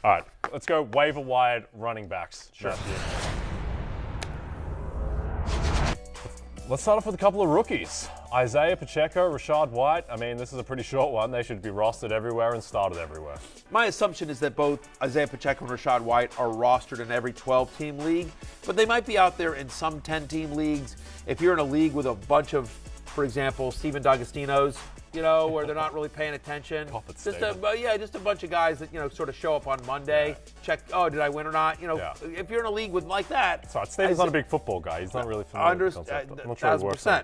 All right, let's go waiver wide running backs. Sure. Let's start off with a couple of rookies. Isaiah Pacheco, Rashad White. I mean, this is a pretty short one. They should be rostered everywhere and started everywhere. My assumption is that both Isaiah Pacheco and Rashad White are rostered in every 12-team league, but they might be out there in some 10-team leagues. If you're in a league with a bunch of, for example, Steven D'Agostino's, where they're not really paying attention. Just a bunch of guys that, sort of show up on Monday, check, did I win or not? If you're in a league with like that. Sorry, Steven's not a big football guy. He's not really familiar with the concept. I'm not sure he works on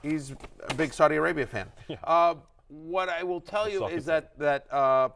he's a big Saudi Arabia fan. Yeah. What I will tell you is that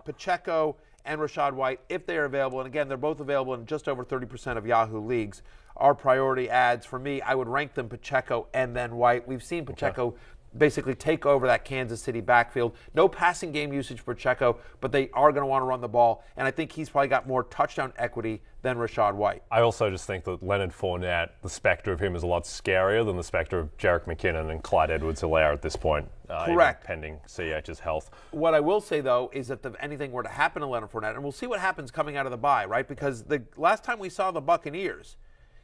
Pacheco and Rashad White, if they are available, and again, they're both available in just over 30% of Yahoo leagues, are priority ads. For me, I would rank them Pacheco and then White. We've seen Pacheco basically take over that Kansas City backfield. No passing game usage for Pacheco, but they are going to want to run the ball, and I think he's probably got more touchdown equity than Rashad White. I also just think that Leonard Fournette, the specter of him is a lot scarier than the specter of Jerick McKinnon and Clyde Edwards-Helaire at this point. Correct. Pending CH's health. What I will say, though, is that if anything were to happen to Leonard Fournette, and we'll see what happens coming out of the bye, right? Because the last time we saw the Buccaneers,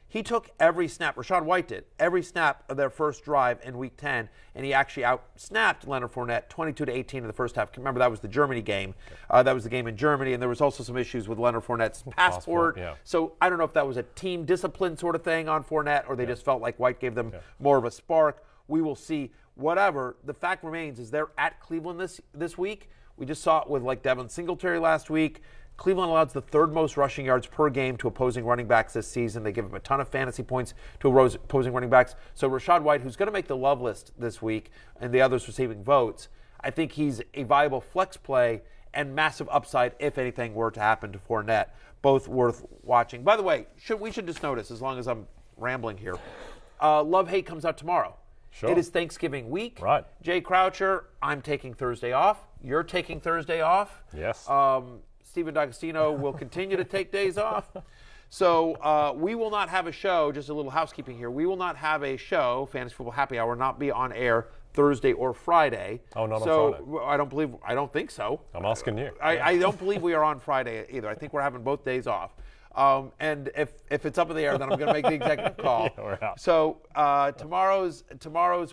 he took every snap, Rashad White did, every snap of their first drive in Week 10, and he actually out-snapped Leonard Fournette 22-18 in the first half. Remember, that was the Germany game. That was the game in Germany, and there was also some issues with Leonard Fournette's passport. Yeah. So I don't know if that was a team discipline sort of thing on Fournette, or they just felt like White gave them more of a spark. We will see. Whatever, the fact remains is they're at Cleveland this week. We just saw it with like Devin Singletary last week. Cleveland allows the third most rushing yards per game to opposing running backs this season. They give them a ton of fantasy points to opposing running backs. So Rashad White, who's going to make the love list this week, and the others receiving votes, I think he's a viable flex play and massive upside if anything were to happen to Fournette. Both worth watching. By the way, we should just notice, as long as I'm rambling here, Love-Hate comes out tomorrow. Sure. It is Thanksgiving week. Right. Jay Croucher, I'm taking Thursday off. You're taking Thursday off. Yes. Steven D'Agostino will continue to take days off. So we will not have a show, just a little housekeeping here. We will not have a show, Fantasy Football Happy Hour, not be on air Thursday or Friday. Oh, not on Friday? I don't think so. I'm asking you. I don't believe we are on Friday either. I think we're having both days off. And if it's up in the air, then I'm going to make the executive call. We're out. So tomorrow's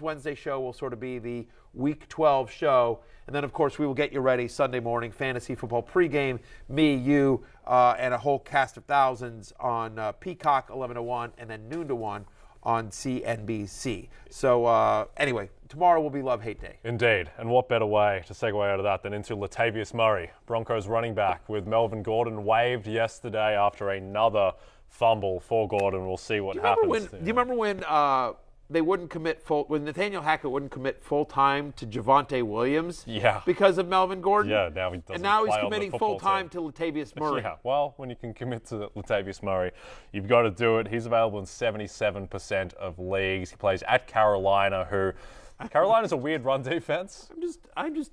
Wednesday show will sort of be the Week 12 show. And then, of course, we will get you ready Sunday morning, fantasy football pregame, me, you, and a whole cast of thousands on Peacock, 11 to 1, and then noon to 1 on CNBC. So, anyway, tomorrow will be Love-Hate Day. Indeed. And what better way to segue out of that than into Latavius Murray, Broncos running back, with Melvin Gordon waived yesterday after another fumble for Gordon. We'll see what happens. Do you remember when they wouldn't commit when Nathaniel Hackett wouldn't commit full time to Javonte Williams? Yeah. Because of Melvin Gordon? Yeah, now he doesn't. And now he's play committing full time to Latavius Murray. Yeah, well, when you can commit to Latavius Murray, you've got to do it. He's available in 77% of leagues. He plays at Carolina's a weird run defense. I'm just,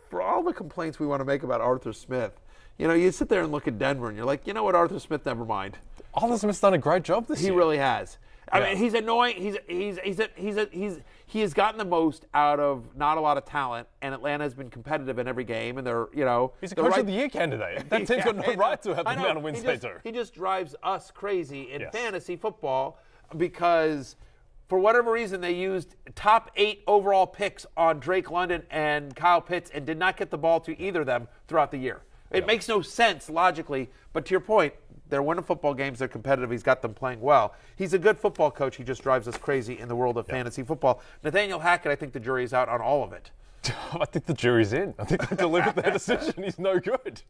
for all the complaints we want to make about Arthur Smith, you sit there and look at Denver and you're like, you know what, Arthur Smith, never mind. Arthur Smith's done a great job this year. He really has. I mean, he's annoying. He has gotten the most out of not a lot of talent, and Atlanta has been competitive in every game. And they're, he's a coach of the year candidate. That team's got no right to have the amount of wins they do. He just drives us crazy in fantasy football because, for whatever reason, they used top 8 overall picks on Drake London and Kyle Pitts and did not get the ball to either of them throughout the year. It makes no sense logically, but to your point, they're winning football games. They're competitive. He's got them playing well. He's a good football coach. He just drives us crazy in the world of fantasy football. Nathaniel Hackett, I think the jury's out on all of it. I think the jury's in. I think they delivered their decision. He's no good.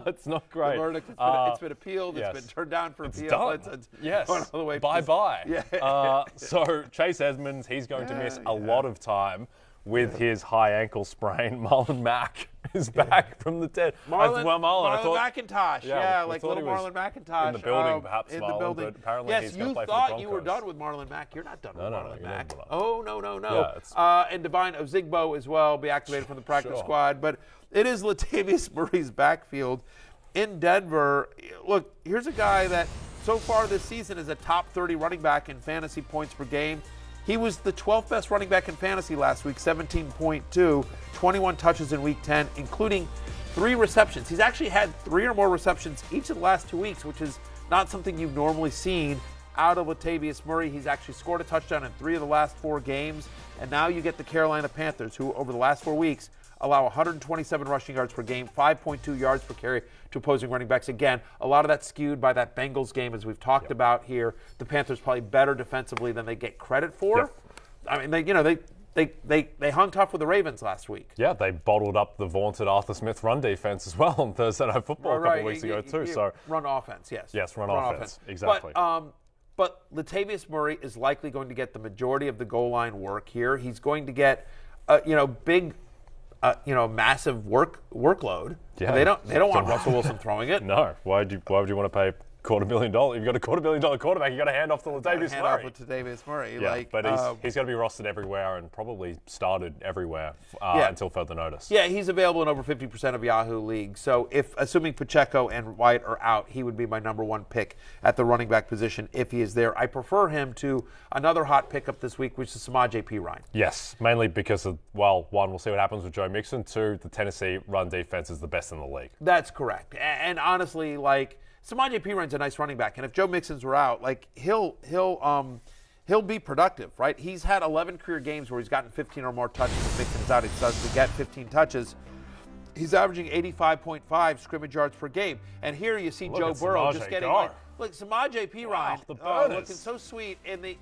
It's not great. The verdict, it's been appealed. It's been turned down for appeal. Done. It's going all the way. Bye-bye. Yeah. So Chase Edmonds, he's going to miss a lot of time with his high ankle sprain. Marlon Mack is back from the dead. Marlon McIntosh. Yeah, like little Marlon McIntosh. In the building, perhaps, in Marlon, the building. But apparently yes, he's going to play you for the Broncos. thought you were done with Marlon Mack. You're not done with Marlon Mack. No. Yeah, and Divine Ozigbo as well, be activated from the practice squad. But it is Latavius Murray's backfield in Denver. Look, here's a guy that so far this season is a top 30 running back in fantasy points per game. He was the 12th best running back in fantasy last week, 17.2, 21 touches in Week 10, including 3 receptions. He's actually had 3 or more receptions each of the last 2 weeks, which is not something you've normally seen out of Latavius Murray. He's actually scored a touchdown in 3 of the last 4 games. And now you get the Carolina Panthers, who over the last 4 weeks allow 127 rushing yards per game, 5.2 yards per carry to opposing running backs. Again, a lot of that skewed by that Bengals game, as we've talked about here. The Panthers probably better defensively than they get credit for. I mean, they hung tough with the Ravens last week. Yeah, they bottled up the vaunted Arthur Smith run defense as well on Thursday Night Football a couple of weeks ago too. So run offense, yes. Yes, run offense. Exactly. But Latavius Murray is likely going to get the majority of the goal line work here. He's going to get, massive workload. Yeah, they don't want Russell Wilson throwing it. No. Why would you want to pay $250,000? If you've got a $250,000 quarterback, you've got to hand off to Latavius Murray. Latavious Murray. Yeah, but he's going to be rostered everywhere and probably started everywhere until further notice. Yeah, he's available in over 50% of Yahoo leagues. So assuming Pacheco and White are out, he would be my number 1 pick at the running back position if he is there. I prefer him to another hot pickup this week, which is Samaje Perine. Yes, mainly because of, one, we'll see what happens with Joe Mixon. 2, the Tennessee run defense is the best in the league. That's correct. And honestly, Samaje Perine's a nice running back, and if Joe Mixon's were out, he'll be productive, right? He's had 11 career games where he's gotten 15 or more touches. If Mixon's out, he starts to get 15 touches. He's averaging 85.5 scrimmage yards per game, and here you see Joe Burrow just getting Samaje Perine looking so sweet in the.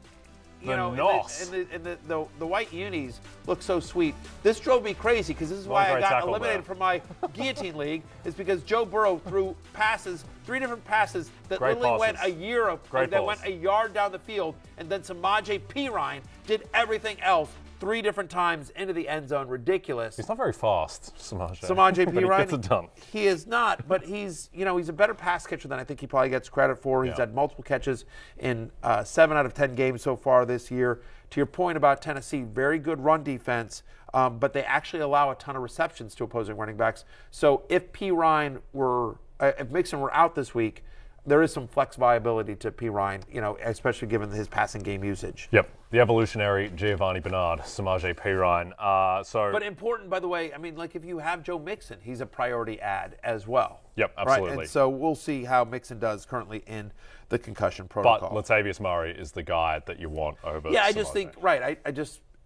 The white unis look so sweet. This drove me crazy because this is why I got eliminated from my guillotine league. Is because Joe Burrow threw 3 different passes that literally went a yard down the field, and then Samaje Perine did everything else 3 different times into the end zone. Ridiculous. He's not very fast, Samaje. Samaje Perine. He gets it done. He is not, but he's a better pass catcher than I think he probably gets credit for. He's had multiple catches in 7 out of 10 games so far this year. To your point about Tennessee, very good run defense, but they actually allow a ton of receptions to opposing running backs. So if if Mixon were out this week, there is some flex viability to Perine, especially given his passing game usage. Yep. The evolutionary Giovanni Bernard, Samaje Perine. But important, by the way, if you have Joe Mixon, he's a priority ad as well. Yep, absolutely. Right? And so we'll see how Mixon does currently in the concussion protocol. But Latavius Murray is the guy that you want over I Samaje. just think,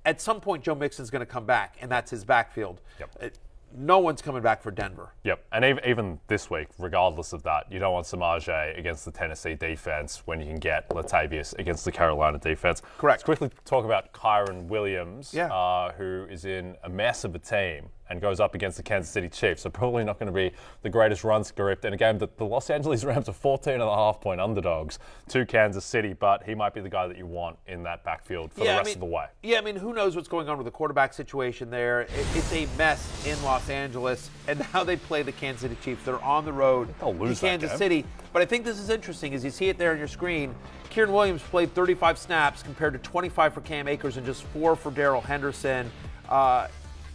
at some point Joe Mixon's going to come back, and that's his backfield. Yep. No one's coming back for Denver. Yep, and even this week, regardless of that, you don't want Samaje against the Tennessee defense when you can get Latavius against the Carolina defense. Correct. Let's quickly talk about Kieran Williams, who is in a mess of a team and goes up against the Kansas City Chiefs. So probably not going to be the greatest run script in a game that the Los Angeles Rams are 14.5-point underdogs to Kansas City, but he might be the guy that you want in that backfield for the rest of the way. Yeah, who knows what's going on with the quarterback situation there. It's a mess in Los Angeles, and now they play the Kansas City Chiefs. They're on the road to Kansas City. But I think this is interesting as you see it there on your screen. Kieran Williams played 35 snaps compared to 25 for Cam Akers and just 4 for Darrell Henderson.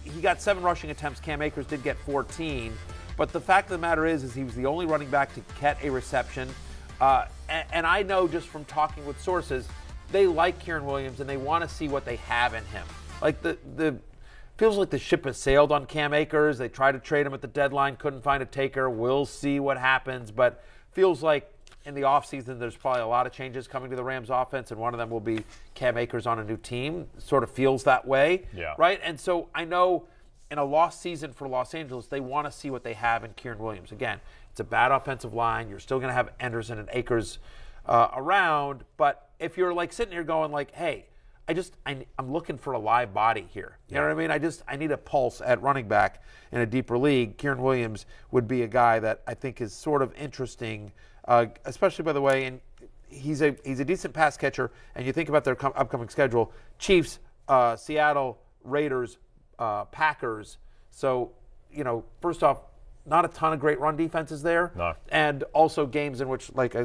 He got 7 rushing attempts. Cam Akers did get 14. But the fact of the matter is he was the only running back to get a reception. And I know just from talking with sources, they like Kieran Williams and they want to see what they have in him. Feels like the ship has sailed on Cam Akers. They tried to trade him at the deadline, couldn't find a taker. We'll see what happens. But feels like in the offseason, there's probably a lot of changes coming to the Rams offense, and one of them will be Cam Akers on a new team. Sort of feels that way, right? And so I know in a lost season for Los Angeles, they want to see what they have in Kieran Williams. Again, it's a bad offensive line. You're still going to have Anderson and Akers around, but if you're sitting here going hey, I'm looking for a live body here. You know what I mean? I need a pulse at running back in a deeper league. Kieran Williams would be a guy that I think is sort of interesting, especially, by the way, and he's a decent pass catcher. And you think about their upcoming schedule: Chiefs, Seattle, Raiders, Packers. So, first off, not a ton of great run defenses there. No. And also games in which, like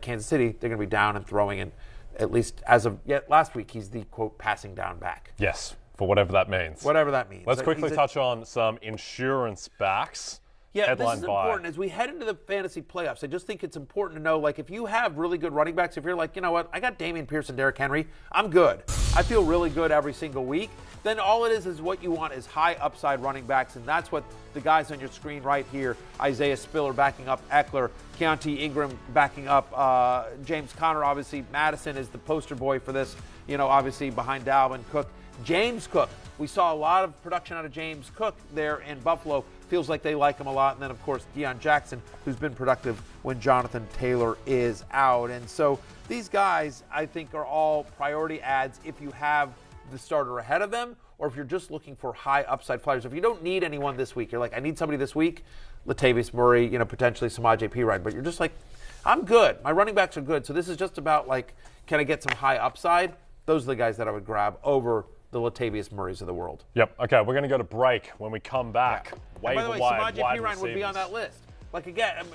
Kansas City, they're going to be down and throwing, and at least as of last week, he's the, quote, passing down back. Yes, for whatever that means. Whatever that means. Let's quickly touch on some insurance backs. Yeah, this is important. As we head into the fantasy playoffs, I just think it's important to know, if you have really good running backs, if you're you know what, I got Dameon Pierce and Derrick Henry, I'm good. I feel really good every single week. then all it is what you want is high upside running backs, and that's what the guys on your screen right here, Isaiah Spiller backing up Eckler, Keontae Ingram backing up James Conner, obviously. Madison is the poster boy for this, obviously behind Dalvin Cook. James Cook, we saw a lot of production out of James Cook there in Buffalo. Feels like they like him a lot. And then, of course, Deion Jackson, who's been productive when Jonathan Taylor is out. And so these guys, I think, are all priority adds if you have the starter ahead of them, or if you're just looking for high upside flyers. If you don't need anyone this week, you're like, I need somebody this week, Latavius Murray, potentially Samaje Perine, but you're just like, I'm good. My running backs are good. So this is just about like, can I get some high upside? Those are the guys that I would grab over the Latavius Murrays of the world. Yep. Okay, we're going to go to break. When we come back, by the way, Samaje Perine would be on that list. Like, again,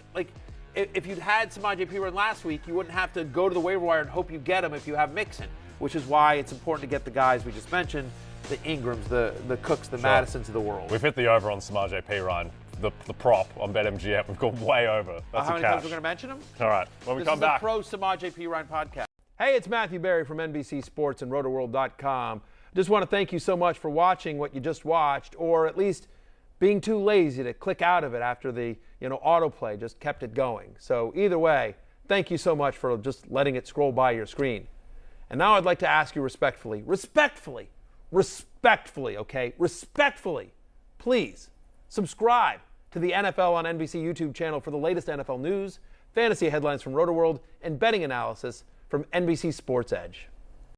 if you'd had Samaje Perine last week, you wouldn't have to go to the waiver wire and hope you get him if you have Mixon, which is why it's important to get the guys we just mentioned, the Ingrams, the Cooks, the Madisons of the world. We've hit the over on Samaje Perine. The prop on BetMGM. We've gone way over. That's how many times we're going to mention him? All right. When we come back. This is the Pro Samaje Perine podcast. Hey, it's Matthew Berry from NBC Sports and RotoWorld.com. Just want to thank you so much for watching what you just watched, or at least being too lazy to click out of it after the autoplay just kept it going. So either way, thank you so much for just letting it scroll by your screen. And now I'd like to ask you respectfully, okay, please subscribe to the NFL on NBC YouTube channel for the latest NFL news, fantasy headlines from RotoWorld, and betting analysis from NBC Sports Edge.